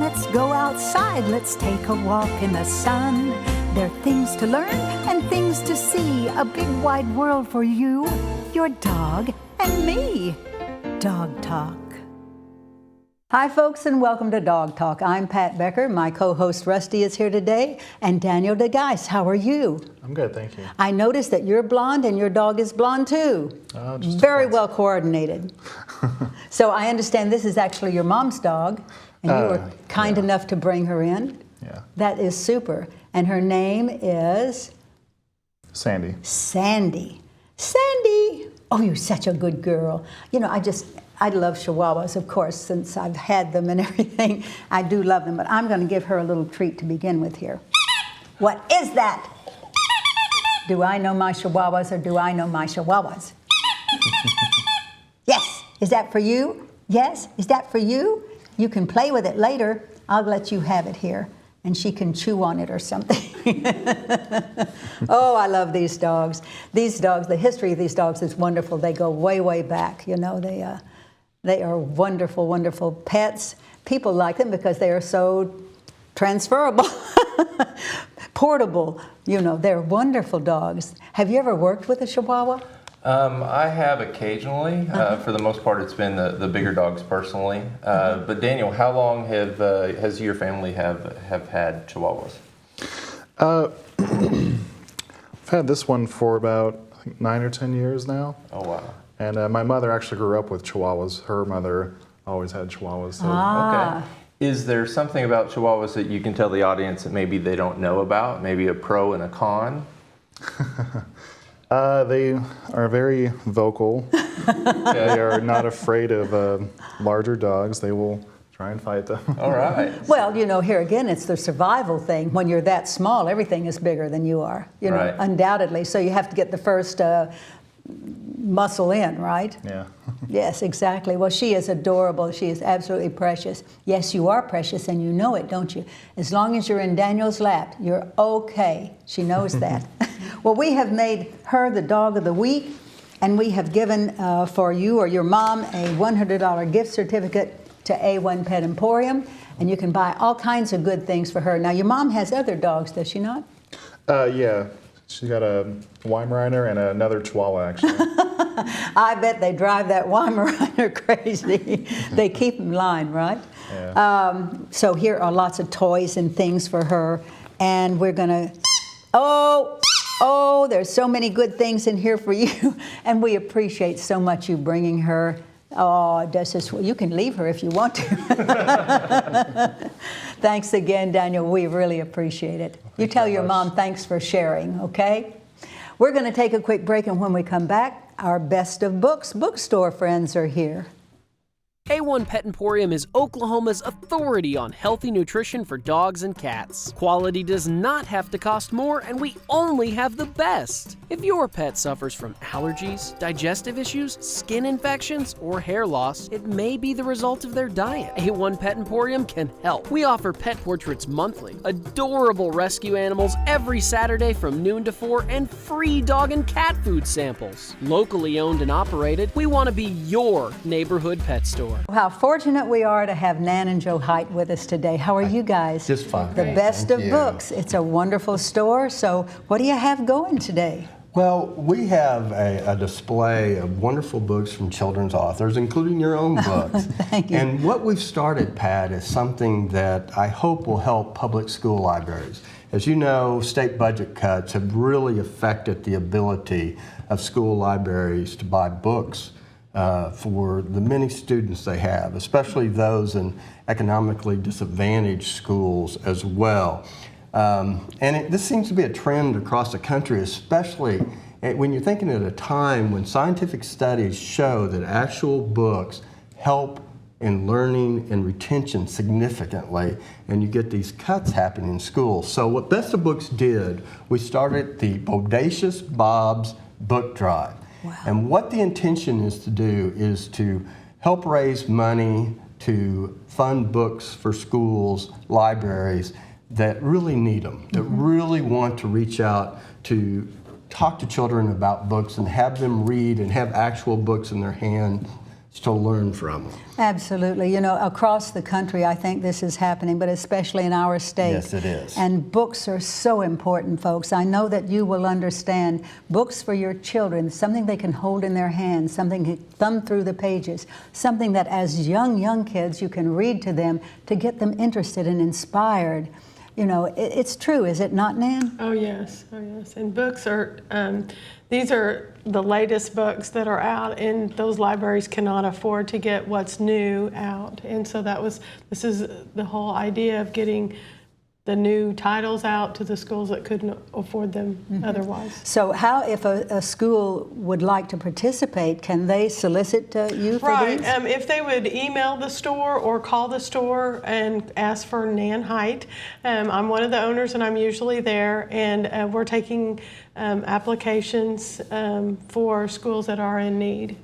let's go outside. Let's take a walk in the sun. There are things to learn and things to see. A big wide world for you, your dog, and me. Dog Talk. Hi folks, and welcome to Dog Talk. I'm Pat Becker. My co-host Rusty is here today, and Daniel Degeus. How are you? I'm good, thank you. I noticed that you're blonde and your dog is blonde too. Very well coordinated. So I understand this is actually your mom's dog, and you were kind enough to bring her in. Yeah. That is super. And her name is? Sandy. Sandy. Sandy! Oh, you're such a good girl. You know, I love Chihuahuas, of course, since I've had them and everything. I do love them, but I'm going to give her a little treat to begin with here. What is that? Do I know my Chihuahuas or do I know my Chihuahuas? Yes. Is that for you? Yes. Is that for you? You can play with it later. I'll let you have it here, and she can chew on it or something. Oh, I love these dogs. These dogs, the history of these dogs is wonderful. They go way, way back. You know, they are wonderful, wonderful pets. People like them because they are so transferable, portable. You know, they're wonderful dogs. Have you ever worked with a Chihuahua? I have occasionally. For the most part, it's been the bigger dogs personally. But Daniel, how long has your family have had Chihuahuas? I've had this one for about, I think, 9 or 10 years now. Oh, wow. And my mother actually grew up with Chihuahuas. Her mother always had Chihuahuas. So. Okay. Is there something about Chihuahuas that you can tell the audience that maybe they don't know about? Maybe a pro and a con? They are very vocal. They are not afraid of larger dogs. They will try and fight them. All right. Well, you know, here again, it's the survival thing. When you're that small, everything is bigger than you are, you know, Right. Undoubtedly. So you have to get the first muscle in, right? Yeah. Yes, exactly. Well, she is adorable. She is absolutely precious. Yes, you are precious, and you know it, don't you? As long as you're in Daniel's lap, you're okay. She knows that. Well, we have made her the dog of the week, and we have given for you or your mom a $100 gift certificate to A1 Pet Emporium, and you can buy all kinds of good things for her. Now, your mom has other dogs, does she not? Yeah. She's got a Weimaraner and another Chihuahua, actually. I bet they drive that Weimaraner crazy. They keep him lined, right? Yeah. So here are lots of toys and things for her, and we're gonna, oh, there's so many good things in here for you, and we appreciate so much you bringing her. Oh, you can leave her if you want to. Thanks again, Daniel. We really appreciate it. You tell your mom thanks for sharing, okay? We're going to take a quick break, and when we come back, our Best of Books bookstore friends are here. A1 Pet Emporium is Oklahoma's authority on healthy nutrition for dogs and cats. Quality does not have to cost more, and we only have the best. If your pet suffers from allergies, digestive issues, skin infections, or hair loss, it may be the result of their diet. A1 Pet Emporium can help. We offer pet portraits monthly, adorable rescue animals every Saturday from noon to 4, and free dog and cat food samples. Locally owned and operated, we want to be your neighborhood pet store. How fortunate we are to have Nan and Joe Height with us today. How are you guys? Just fine. The Best of Books. It's a wonderful store. So what do you have going today? Well, we have a display of wonderful books from children's authors, including your own books. Thank you. And what we've started, Pat, is something that I hope will help public school libraries. As you know, state budget cuts have really affected the ability of school libraries to buy books for the many students they have, especially those in economically disadvantaged schools as well. This seems to be a trend across the country, especially when you're thinking at a time when scientific studies show that actual books help in learning and retention significantly, and you get these cuts happening in schools. So what Best of Books did, we started the Bodacious Bob's Book Drive. Wow. And what the intention is to do is to help raise money to fund books for schools, libraries that really need them, that really want to reach out to talk to children about books and have them read and have actual books in their hand to learn from them. Absolutely. You know, across the country, I think this is happening, but especially in our state. Yes, it is. And books are so important, folks. I know that you will understand. Books for your children, something they can hold in their hands, something to thumb through the pages, something that as young kids you can read to them to get them interested and inspired. You know, it's true, is it not, Nan? Oh yes, oh yes. And books are, these are the latest books that are out, and those libraries cannot afford to get what's new out. And so this is the whole idea of getting the new titles out to the schools that couldn't afford them otherwise. So how, if a school would like to participate, can they solicit you for Right. these? If they would email the store or call the store and ask for Nan Height. I'm one of the owners and I'm usually there, and we're taking applications for schools that are in need.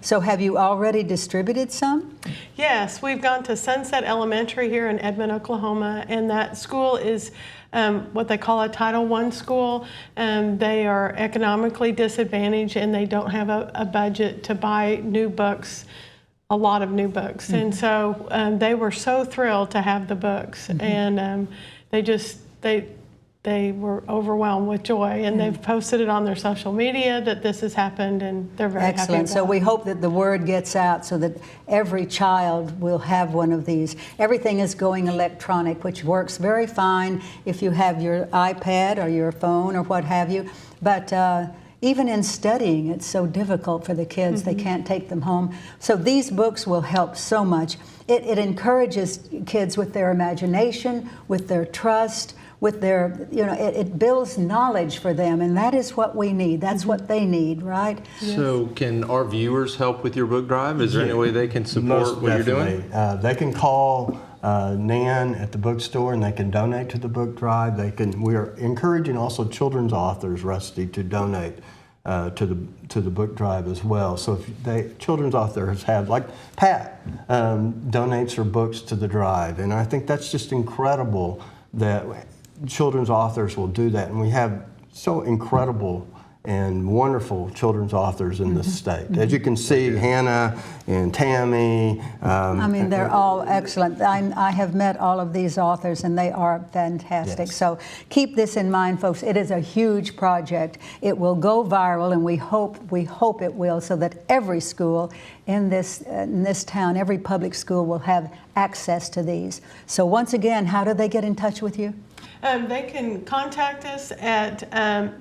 So have you already distributed some? Yes, we've gone to Sunset Elementary here in Edmond, Oklahoma, and that school is what they call a Title I school. They are economically disadvantaged and they don't have a budget to buy new books, a lot of new books. And so they were so thrilled to have the books, and they were overwhelmed with joy, and they've posted it on their social media that this has happened, and they're very happy Excellent. about So we it. hope that the word gets out so that every child will have one of these. Everything is going electronic, which works very fine if you have your iPad or your phone or what have you. But even in studying, it's so difficult for the kids. They can't take them home. So these books will help so much. It encourages kids with their imagination, with their trust, with their, you know, it builds knowledge for them, and that is what we need. That's what they need, right? So can our viewers help with your book drive? Is there any way they can support Most what you're definitely. doing? They can call Nan at the bookstore and they can donate to the book drive. We are encouraging also children's authors, Rusty, to donate to the book drive as well. So if children's authors have, like Pat donates her books to the drive, and I think that's just incredible that children's authors will do that, and we have so incredible and wonderful children's authors in this state. As you can see, Hannah and Tammy. I mean, they're all excellent. I have met all of these authors, and they are fantastic. Yes. So keep this in mind, folks. It is a huge project. It will go viral, and we hope it will, so that every school in this town, every public school will have access to these. So once again, how do they get in touch with you? They can contact us at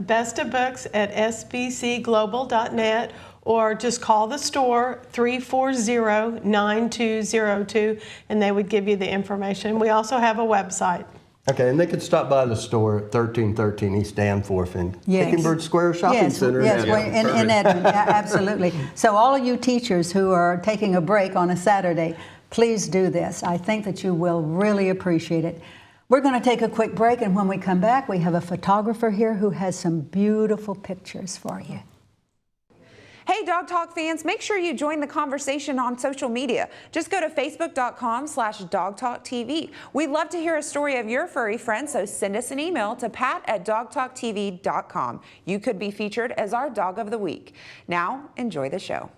bestofbooks@sbcglobal.net, or just call the store 340-9202, and they would give you the information. We also have a website. Okay, and they could stop by the store at 1313 East Danforth in Yes. Hickenberg Square Shopping Center. Yes, Yeah, in perfect. Edmond, yeah, absolutely. So all of you teachers who are taking a break on a Saturday, please do this. I think that you will really appreciate it. We're going to take a quick break, and when we come back, we have a photographer here who has some beautiful pictures for you. Hey Dog Talk fans, make sure you join the conversation on social media. Just go to facebook.com/dogtalktv. We'd love to hear a story of your furry friend, so send us an email to pat@dogtalktv.com. You could be featured as our Dog of the Week. Now, enjoy the show.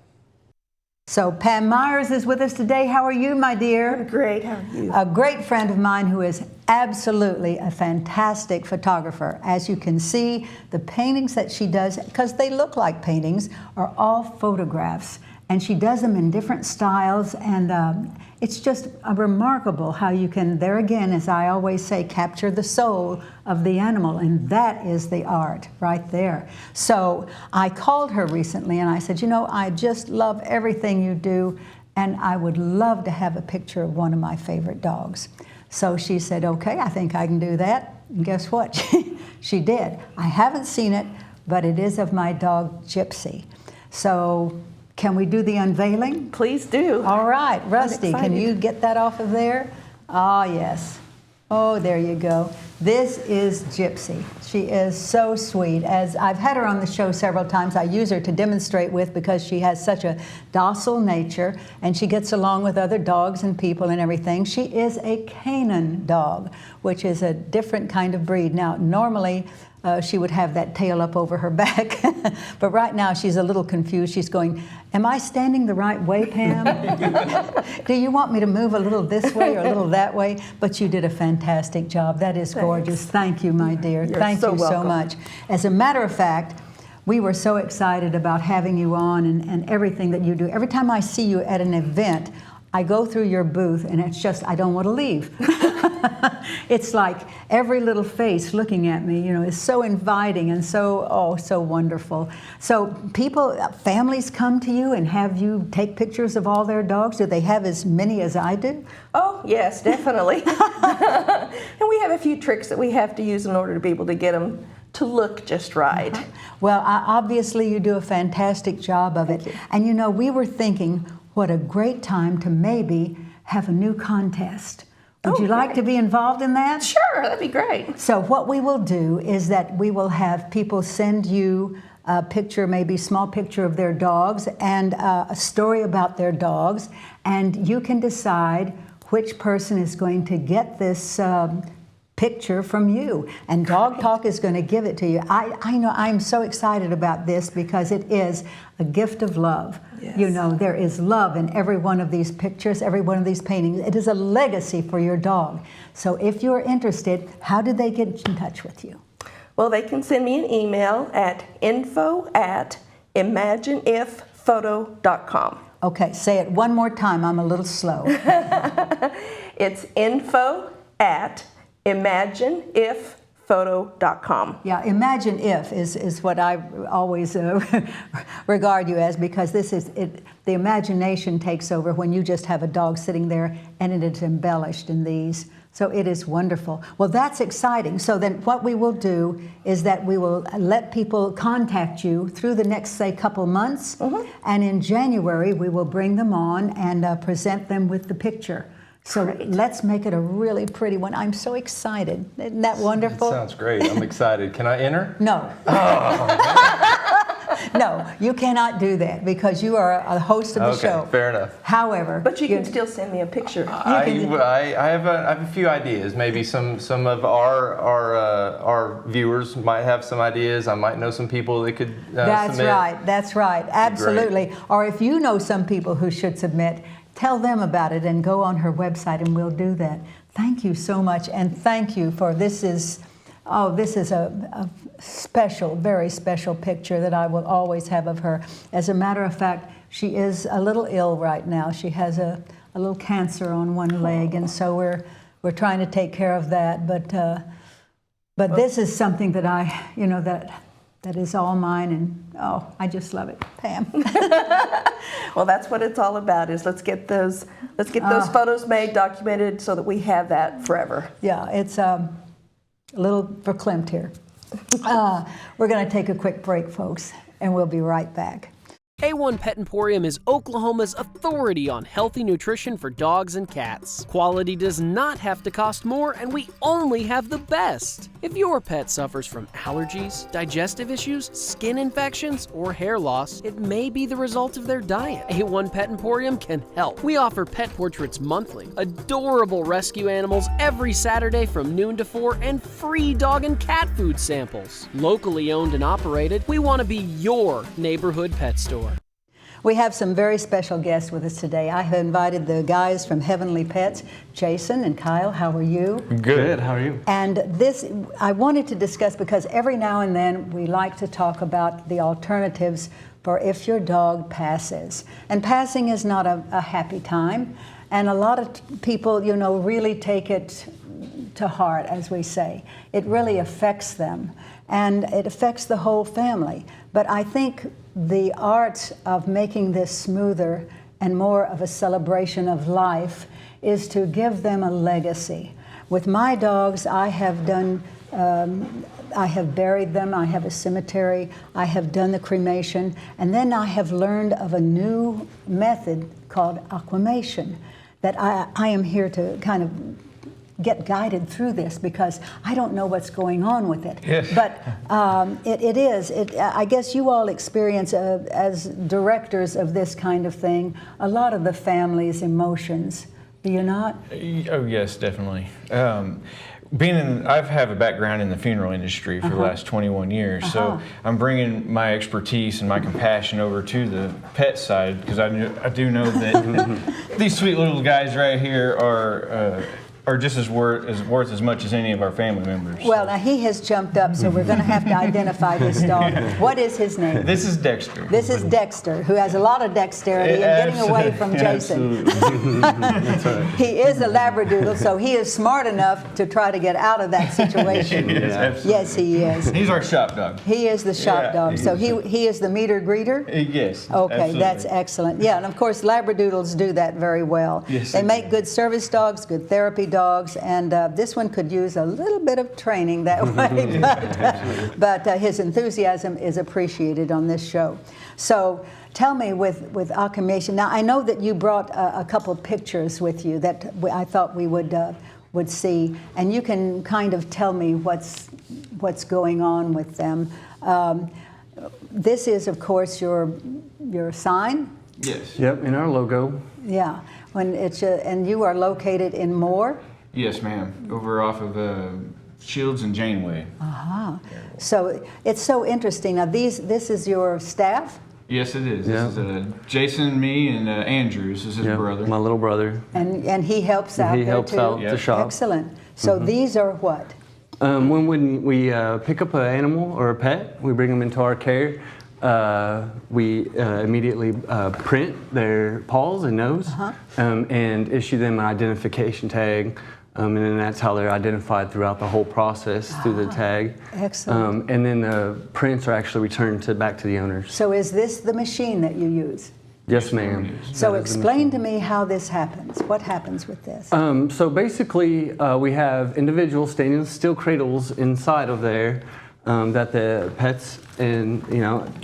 So Pam Meyers is with us today. How are you, my dear? Great, how are you? A great friend of mine who is absolutely a fantastic photographer. As you can see, the paintings that she does, because they look like paintings, are all photographs. And she does them in different styles, and it's just remarkable how you can, there again, as I always say, capture the soul of the animal, and that is the art right there. So I called her recently and I said, you know, I just love everything you do, and I would love to have a picture of one of my favorite dogs. So she said, okay, I think I can do that. And guess what? She did. I haven't seen it, but it is of my dog, Gypsy. So can we do the unveiling? Please do. All right, Rusty, can excited. you get that off of there? Ah, yes. Oh, there you go. This is Gypsy. She is so sweet. As I've had her on the show several times, I use her to demonstrate with because she has such a docile nature and she gets along with other dogs and people and everything. She is a Canaan dog, which is a different kind of breed. Now, normally, she would have that tail up over her back. But right now she's a little confused. She's going, am I standing the right way, Pam? Do you want me to move a little this way or a little that way? But you did a fantastic job. That is gorgeous. Thank you, my dear. You're Thank so you so welcome. much. As a matter of fact, we were so excited about having you on and everything that you do. Every time I see you at an event, I go through your booth and it's just, I don't want to leave. It's like every little face looking at me, is so inviting and so wonderful. So families come to you and have you take pictures of all their dogs? Do they have as many as I do? Oh, yes, definitely. And we have a few tricks that we have to use in order to be able to get them to look just right. Well, obviously you do a fantastic job of it. Thank you. And we were thinking, what a great time to maybe have a new contest. Would you like to be involved in that? Sure, that'd be great. So what we will do is that we will have people send you a picture, maybe a small picture of their dogs and a story about their dogs, and you can decide which person is going to get this picture from you. And Dog Talk is going to give it to you. I know I'm so excited about this because it is a gift of love. Yes. There is love in every one of these pictures, every one of these paintings. It is a legacy for your dog. So if you're interested, how do they get in touch with you? Well, they can send me an email at info@imagineiffphoto.com. Okay, say it one more time. I'm a little slow. It's info@imagineiffphoto.com. Yeah, imagine if is what I always regard you as, because this is it. The imagination takes over when you just have a dog sitting there and it is embellished in these. So it is wonderful. Well, that's exciting. So then what we will do is that we will let people contact you through the next, say, couple months. And in January, we will bring them on and present them with the picture. So let's make it a really pretty one. I'm so excited. Isn't that wonderful? Sounds great. I'm excited. Can I enter? No. No, you cannot do that because you are a host of the show. Okay, fair enough. However, But you can still send me a picture. I have a few ideas. Maybe some of our viewers might have some ideas. I might know some people that could That's submit. right. That's right. Absolutely. Or if you know some people who should submit, tell them about it and go on her website and we'll do that. Thank you so much, and thank you for this is a special, very special picture that I will always have of her. As a matter of fact, she is a little ill right now. She has a little cancer on one leg, and so we're trying to take care of that. But this is something that that is all mine, and I just love it, Pam. Well, that's what it's all about. Is let's get those photos made, documented, so that we have that forever. Yeah, it's a little verklempt here. We're going to take a quick break, folks, and we'll be right back. A1 Pet Emporium is Oklahoma's authority on healthy nutrition for dogs and cats. Quality does not have to cost more, and we only have the best. If your pet suffers from allergies, digestive issues, skin infections, or hair loss, it may be the result of their diet. A1 Pet Emporium can help. We offer pet portraits monthly, adorable rescue animals every Saturday from noon to 4, and free dog and cat food samples. Locally owned and operated, we want to be your neighborhood pet store. We have some very special guests with us today. I have invited the guys from Heavenly Pets, Jason and Kyle. How are you? Good. How are you? And this, I wanted to discuss because every now and then we like to talk about the alternatives for if your dog passes. And passing is not a happy time. And a lot of people, really take it to heart, as we say. It really affects them. And it affects the whole family. But I think the art of making this smoother and more of a celebration of life is to give them a legacy. With my dogs, I have buried them, I have a cemetery, I have done the cremation, and then I have learned of a new method called aquamation that I am here to kind of get guided through this because I don't know what's going on with it. Yes. But I guess you all experience, as directors of this kind of thing, a lot of the family's emotions. Do you not? Oh, yes, definitely. I have a background in the funeral industry for the last 21 years, so I'm bringing my expertise and my compassion over to the pet side, because I do know that these sweet little guys right here are just as worth as much as any of our family members. Well, now he has jumped up, so we're going to have to identify this dog. What is his name? This is Dexter. This is Dexter, who has a lot of dexterity in getting away from Jason. He is a Labradoodle, so he is smart enough to try to get out of that situation. Yes, he is. He's our shop dog. He is the shop dog. So he is the meter greeter? Yes. Okay, absolutely. that's excellent. Yeah, and of course Labradoodles do that very well. Yes, they they make do. good service dogs, good therapy dogs, and this one could use a little bit of training that way, but his enthusiasm is appreciated on this show. So tell me, with aquamation, now I know that you brought a couple pictures with you that I thought we would see, and you can kind of tell me what's going on with them. This is, of course, your sign. Yes. Yep, in our logo. Yeah, when it's and you are located in Moore. Yes, ma'am. Over off of Shields and Janeway. So it's so interesting. Now this is your staff, Yes, it is. Yeah. This is Jason, me, and Andrews is his Yep, brother. my little brother. and he helps out He there helps too. out the shop. Excellent. So these are what? When we pick up an animal or a pet, we bring them into our care. We immediately print their paws and nose and issue them an identification tag. And then that's how they're identified throughout the whole process through the tag. Excellent. And then the prints are actually returned back to the owners. So is this the machine that you use? Yes, ma'am. So That is the explain to me how this happens. What happens with this? So basically, we have individual stainless steel cradles inside of there that the pets and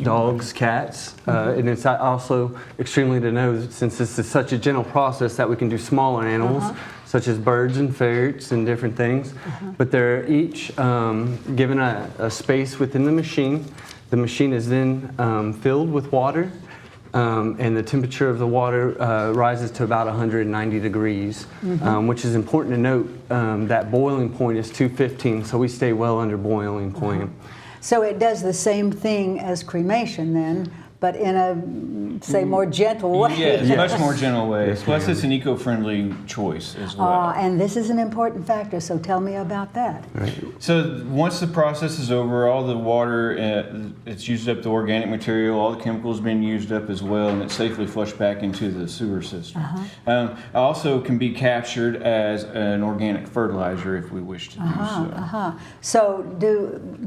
dogs, cats, and it's also extremely to know, since this is such a gentle process, that we can do smaller animals such as birds and ferrets and different things. But they're each given a space within the machine. The machine is then filled with water. And the temperature of the water rises to about 190 degrees, which is important to note. That boiling point is 215, so we stay well under boiling point. So it does the same thing as cremation then, but in a, say, more gentle way. Yes, much more gentle way. Plus, it's an eco-friendly choice as well. And this is an important factor, so tell me about that. So once the process is over, all the water, it's used up the organic material, all the chemicals being used up as well, and it's safely flushed back into the sewer system. Also can be captured as an organic fertilizer if we wish to do so. So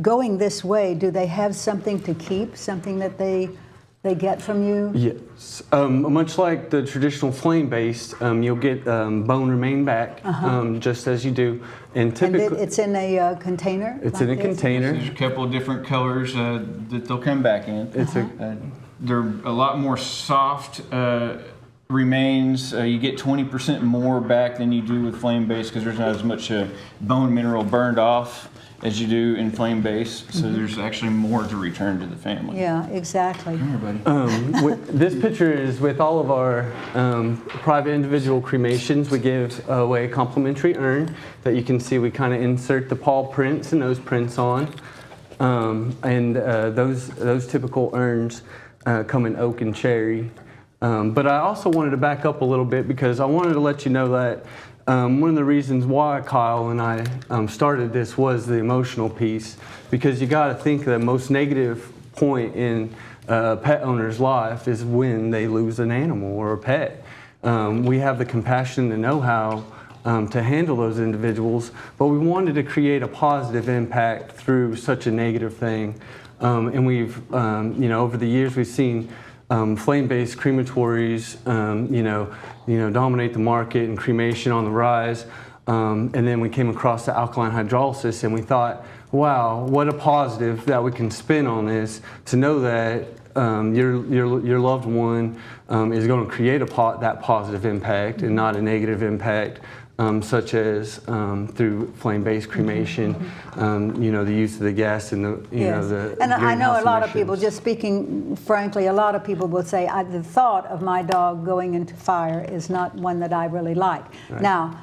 going this way, do they have something to keep, something that they get from you? Yes. Much like the traditional flame-based, you'll get bone remain back, just as you do. And typically, it's in a container? it's like in a this? container. There's a couple of different colors that they'll come back in. They're a lot more soft remains. You get 20% more back than you do with flame-based, because there's not as much bone mineral burned off as you do in flame-based, so there's actually more to return to the family. Yeah, exactly. Come here, buddy. This picture is with all of our private individual cremations. We give away a complimentary urn that you can see we kind of insert the paw prints and nose prints on. And those typical urns come in oak and cherry. But I also wanted to back up a little bit, because I wanted to let you know that one of the reasons why Kyle and I started this was the emotional piece, because you got to think the most negative point in a pet owner's life is when they lose an animal or a pet. We have the compassion and the know-how to handle those individuals, but we wanted to create a positive impact through such a negative thing. And we've, over the years, we've seen flame-based crematories, dominate the market, and cremation on the rise. And then we came across the alkaline hydrolysis, and we thought, wow, what a positive that we can spin on this, to know that your loved one is going to create that positive impact and not a negative impact. Such as through flame-based cremation, the use of the gas and the And I know a lot of emissions. people, just speaking frankly, a lot of people will say, the thought of my dog going into fire is not one that I really like. Right. Now,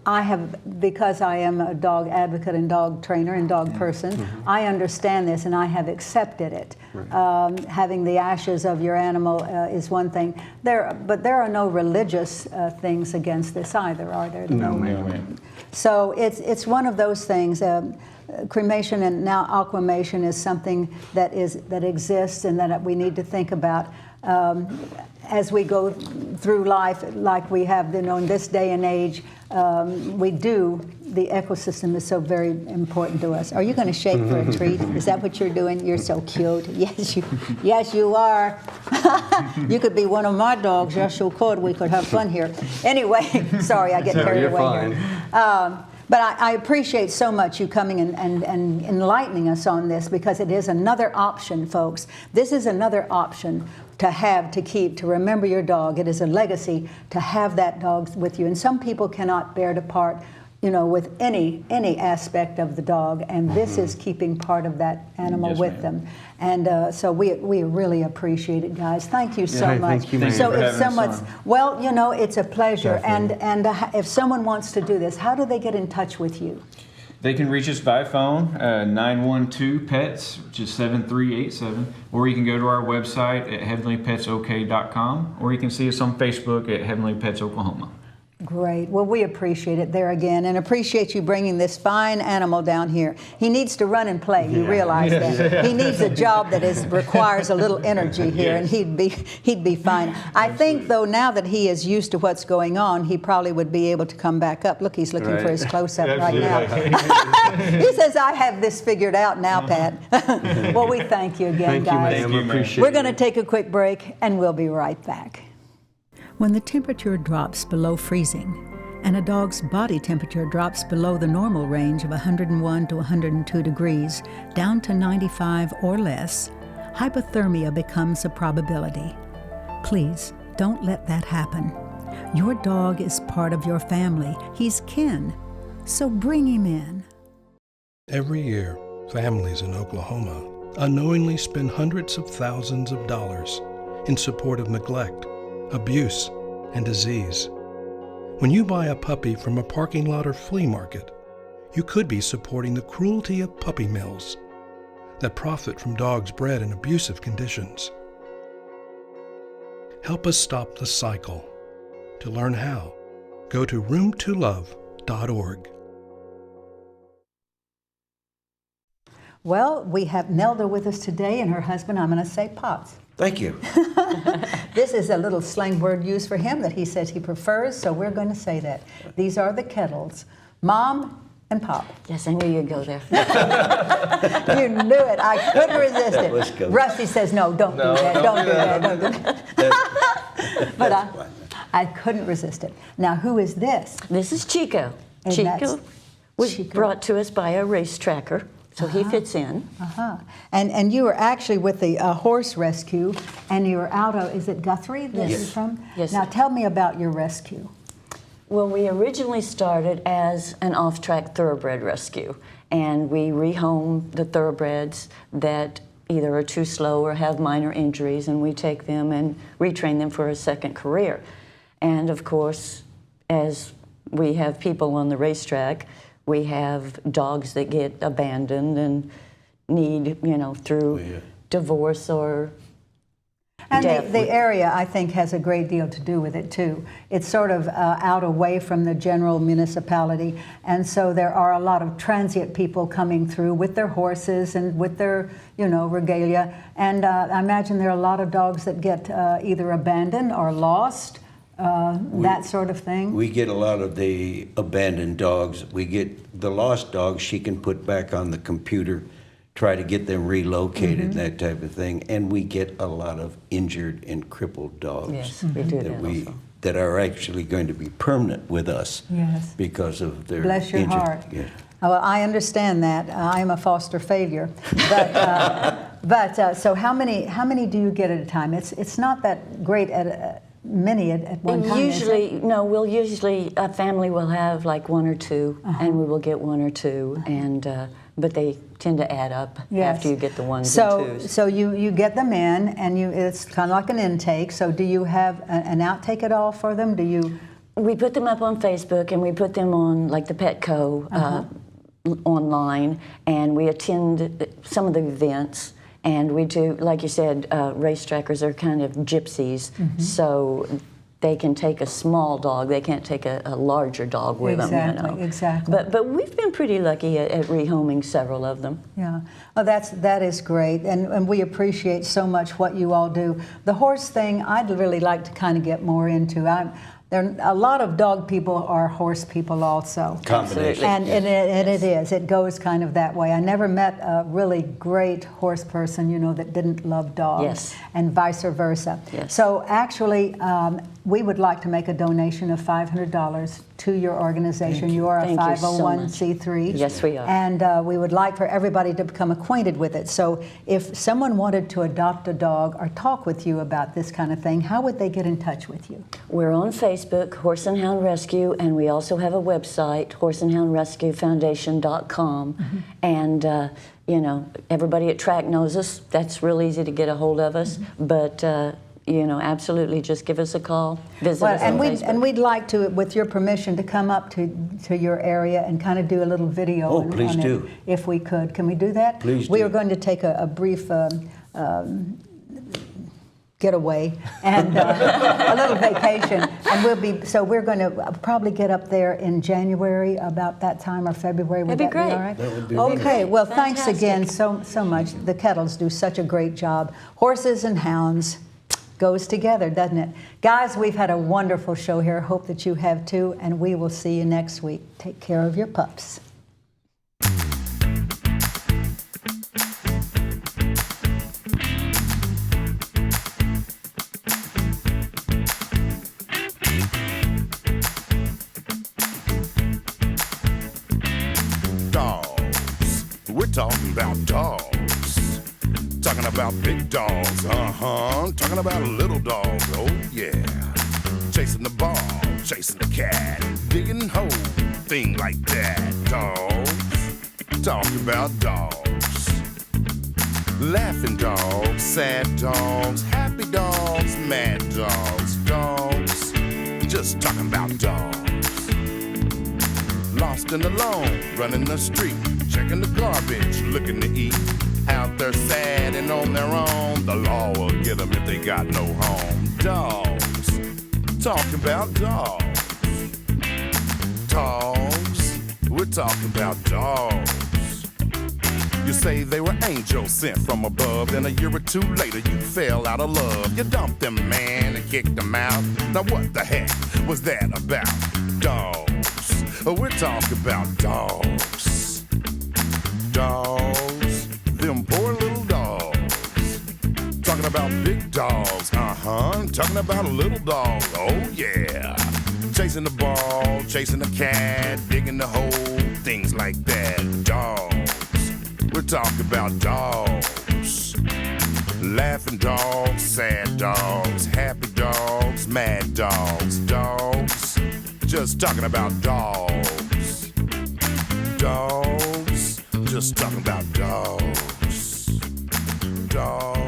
I have, because I am a dog advocate and dog trainer and dog person, I understand this and I have accepted it. Having the ashes of your animal is one thing. But there are no religious things against this either, are there? No, ma'am. So it's one of those things. Cremation and now aquamation is something that exists and that we need to think about as we go through life, like we have, in this day and age. The ecosystem is so very important to us. Are you going to shake for a treat? Is that what you're doing? You're so cute. Yes, you are. You could be one of my dogs. Yes, you could. We could have fun here. Anyway, sorry, I get carried away here. But I appreciate so much you coming and enlightening us on this, because it is another option, folks. This is another option to keep, to remember your dog. It is a legacy to have that dog with you. And some people cannot bear to part, with any aspect of the dog, and this is keeping part of that animal with them. And so we really appreciate it, guys. Thank you so much. Thank you, ma'am. So if someone's, it's a pleasure. Definitely. And if someone wants to do this, how do they get in touch with you? They can reach us by phone, 912-PETS, which is 7387, or you can go to our website at heavenlypetsok.com, or you can see us on Facebook at Heavenly Pets Oklahoma. Great. Well, we appreciate it there again, and appreciate you bringing this fine animal down here. He needs to run and play. You realize that. He needs a job that requires a little energy here, and he'd be fine. I think, though, now that he is used to what's going on, he probably would be able to come back up. Look, he's looking for his close-up right now. He says, "I have this figured out now, Pat." Well, we thank you again, guys. Thank you, ma'am. Appreciate We're going to take a quick break, and we'll be right back. When the temperature drops below freezing, and a dog's body temperature drops below the normal range of 101 to 102 degrees, down to 95 or less, hypothermia becomes a probability. Please, don't let that happen. Your dog is part of your family. He's kin. So bring him in. Every year, families in Oklahoma unknowingly spend hundreds of thousands of dollars in support of neglect, abuse, and disease. When you buy a puppy from a parking lot or flea market, you could be supporting the cruelty of puppy mills that profit from dogs bred in abusive conditions. Help us stop the cycle. To learn how, go to roomtolove.org. Well, we have Nelda with us today, and her husband, I'm going to say Pops. Thank you. This is a little slang word used for him that he says he prefers, so we're going to say that. These are the Kettles, Mom and Pop. Yes, I knew you'd go there. You knew it. I couldn't resist it. Let's go. Rusty says, no, don't do that. Don't do that. Don't do that. But I couldn't resist it. Now, who is this? This is Chico. And Chico was Chico. brought to us by a race tracker, so he fits in. And you were actually with the horse rescue, and you were out of, is it Guthrie that you're from? Yes. Now, tell me about your rescue. Well, we originally started as an off-track thoroughbred rescue, and we rehome the thoroughbreds that either are too slow or have minor injuries, and we take them and retrain them for a second career. And of course, as we have people on the racetrack, we have dogs that get abandoned and need, through divorce or And death. the area, I think, has a great deal to do with it, too. It's sort of out away from the general municipality, and so there are a lot of transient people coming through with their horses and with their, regalia. And I imagine there are a lot of dogs that get either abandoned or lost, that sort of thing. We get a lot of the abandoned dogs. We get the lost dogs she can put back on the computer, try to get them relocated, that type of thing. And we get a lot of injured and crippled dogs. Yes, we do that also. That are actually going to be permanent with us because of their Bless your injured. heart. Yeah. Well, I understand that. I'm a foster failure. But so how many do you get at a time? It's not that great at many at one time. Usually, no. A family will have like one or two, and we will get one or two, and but they tend to add up after you get the ones and twos. So you get them in, and it's kind of like an intake. So do you have an outtake at all for them? Do you? We put them up on Facebook, and we put them on like the Petco online, and we attend some of the events. And we do, like you said, racetrackers are kind of gypsies, so they can take a small dog. They can't take a larger dog with them. You know? Exactly. But we've been pretty lucky at rehoming several of them. Yeah, oh, that is great, and we appreciate so much what you all do. The horse thing, I'd really like to kind of get more into. There a lot of dog people are horse people also. Combination. And it is. It goes kind of that way. I never met a really great horse person, you know, that didn't love dogs. Yes. And vice versa. Yes. So actually, we would like to make a donation of $500 to your organization. You are a Thank you so much. 501c3. Yes, we are. And we would like for everybody to become acquainted with it. So if someone wanted to adopt a dog or talk with you about this kind of thing, how would they get in touch with you? We're on Facebook, Horse and Hound Rescue, and we also have a website, horseandhoundrescuefoundation.com. And you know, everybody at track knows us. That's real easy to get a hold of us. But you know, absolutely, just give us a call. Visit us on Facebook. And we'd like to, with your permission, to come up to your area and kind of do a little video. Oh, please on do. It, if we could. Can we do that? Please We do. are going to take a brief getaway and a little vacation, and we're going to probably get up there in January about that time, or February. Would That'd be that great. All right? That would be okay. Well, thanks Fantastic. again so much. The Kettles do such a great job. Horses and hounds goes together, doesn't it? Guys, we've had a wonderful show here. Hope that you have too, and we will see you next week. Take care of your pups. Dogs. We're talking about dogs. Talking about big dogs, talking about little dogs, oh yeah. Chasing the ball, chasing the cat, digging holes, thing like that. Dogs, talking about dogs. Laughing dogs, sad dogs, happy dogs, mad dogs. Dogs, just talking about dogs. Lost and alone, running the street, checking the garbage, looking to eat. Out there sad and on their own, the law will get them if they got no home. Dogs, talking about dogs. Dogs, we're talking about dogs. You say they were angels sent from above, then a year or two later you fell out of love. You dumped them, man, and kicked them out. Now what the heck was that about? Dogs, we're talking about dogs. Dogs, them poor little dogs. Talking about big dogs, talking about a little dog, oh yeah. Chasing the ball, chasing the cat, digging the hole, things like that. Dogs, we're talking about dogs. Laughing dogs, sad dogs, happy dogs, mad dogs. Dogs, just talking about dogs. Dogs, just talking about dogs. Dogs.